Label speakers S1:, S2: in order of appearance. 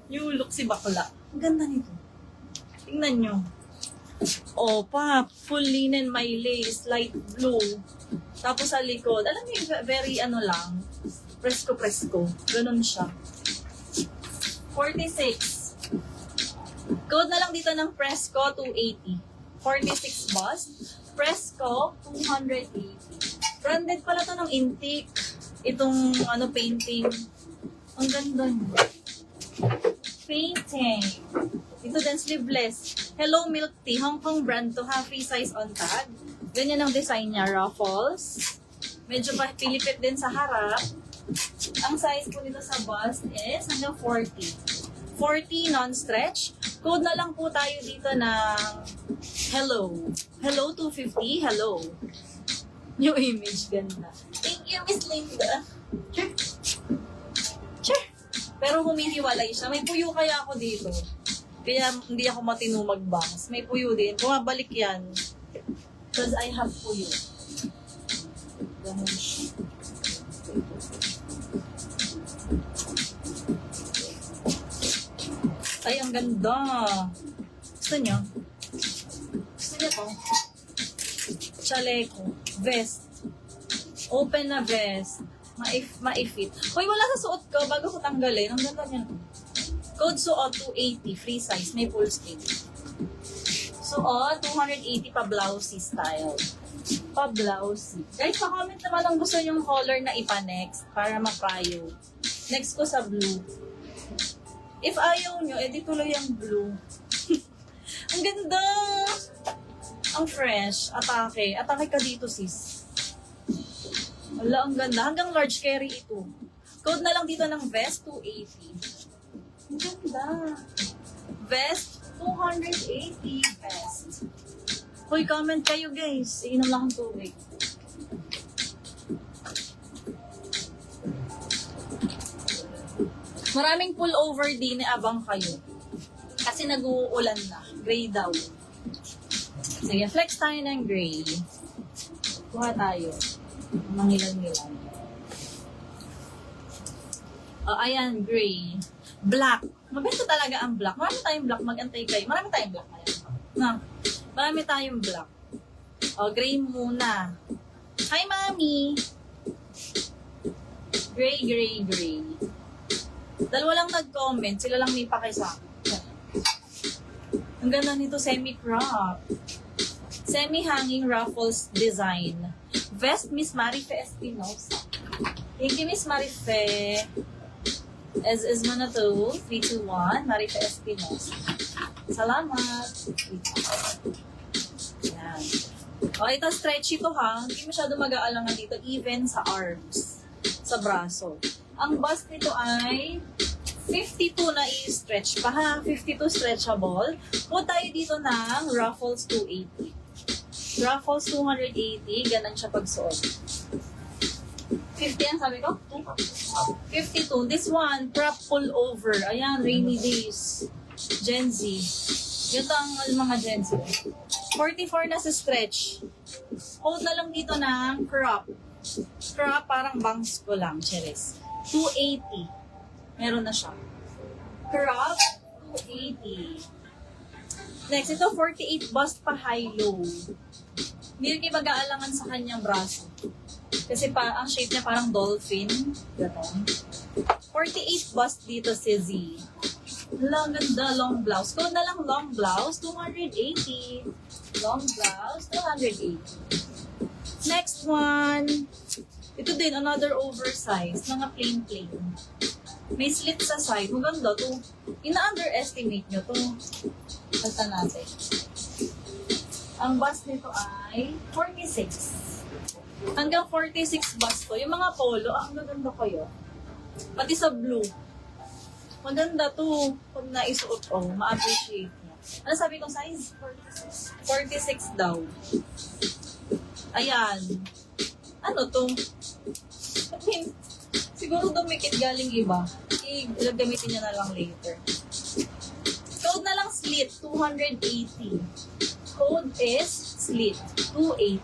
S1: New look si bakla. Ang ganda nito. Tingnan nyo. Full linen, may lace, light blue. Tapos sa likod, alam niyo, very lang, presko-presko. Ganun siya. 46. Code na lang dito ng Presco 280. 46 bust. Presco 280. Branded pala to ng Intik. Itong painting. Ang ganda niya. Painting. Ito din sleeveless. Hello Milk Tea. Hong Kong brand to ha. Free size on tag. Ganyan ang design niya. Ruffles. Medyo pilipit din sa harap. Ang size po nito sa bust is hanggang 40. 40 non-stretch. Code na lang po tayo dito ng hello. Hello 250. Hello. New image. Ganda. Thank you, Miss Linda. Sure. Sure. Pero humihiwalay siya. May puyo kaya ako dito. Kaya hindi ako matino mag-bangs. May puyo din. Bumabalik yan. Because I have puyo. Ganun siya. Ay, ang ganda. Gusto niyo? Gusto niyo to? Chaleco. Vest. Open na vest. Ma-fit. Hoy, wala sa suot ko bago ko tanggalin. Ang ganda niyan. Code suot 280. Free size. May full sleeve. Suot 280 pa blousey style. Pa blousey. Guys, pa-comment naman ang gusto nyong color na ipa-next para mapayo. Next ko sa blue. If ayaw nyo, edi tuloy ang blue. Ang ganda! Ang fresh. Atake. Atake ka dito, sis. Wala, ang ganda. Hanggang large carry ito. Code na lang dito ng vest, 280. Ang ganda. Vest, 280 vest. Hoy, comment kayo, guys. Iinom lang ang tubig. Maraming pullover din, abang kayo. Kasi nag-uulan na. Gray daw. Sige, flex tayo ng gray. Kuha tayo. Mangilan-ngilan. Ayan, gray. Black. Maganda talaga ang black. Marami tayong black. Mag-antay kayo. Marami tayong black. Na. Marami tayong black. Gray muna. Hi, Mami! Gray, gray, gray. Dalawa lang nag-comment. Sila lang may pakisa. Ang ganda nito, semi-crop. Semi-hanging ruffles design. Vest, Miss Marife Espinosa. Thank you, Miss Marife. Is mo na to. 3, 2, 1. Marife Espinosa. Salamat. Yan. Ito stretchy to ha. Hindi masyado mag-aalangan dito. Even sa arms. Sa braso. Ang bust nito ay 52 na i-stretch pa ha. 52 stretchable. Put tayo dito ng Ruffles 280. Ruffles 280. Ganun siya pagsuot. 50 ang sabi ko? 52. This one, crop pullover. Ayan, rainy days. Gen Z. Yun ang mga Gen Z. 44 na sa stretch. Hold na lang dito ng crop. Crop, parang bangs ko lang. Cheres. 280. Meron na siya. Crop, 280. Next, ito 48 bust pa high-low. Hindi rin mag-aalangan sa kanyang braso. Kasi ang shape niya parang dolphin. Ganon. 48 bust dito si Z. Lang ganda, long blouse. Kung na lang long blouse, 280. Long blouse, 280. Next one. Ito din, another oversized. Mga plain. May slit sa side. Maganda to. Ina-underestimate nyo to. Salta natin. Ang bust nito ay 46. Hanggang 46 bust to. Yung mga polo, ang maganda kayo. Pati sa blue. Maganda to. Pag naisuot ko, ma-appreciate niya. Ano sabi kong size? 46 daw. Ayan. Ano to? I mean, siguro dumikit galing iba. Gagamitin niya na lang later. Code na lang slit, 280. Code is slit, 280.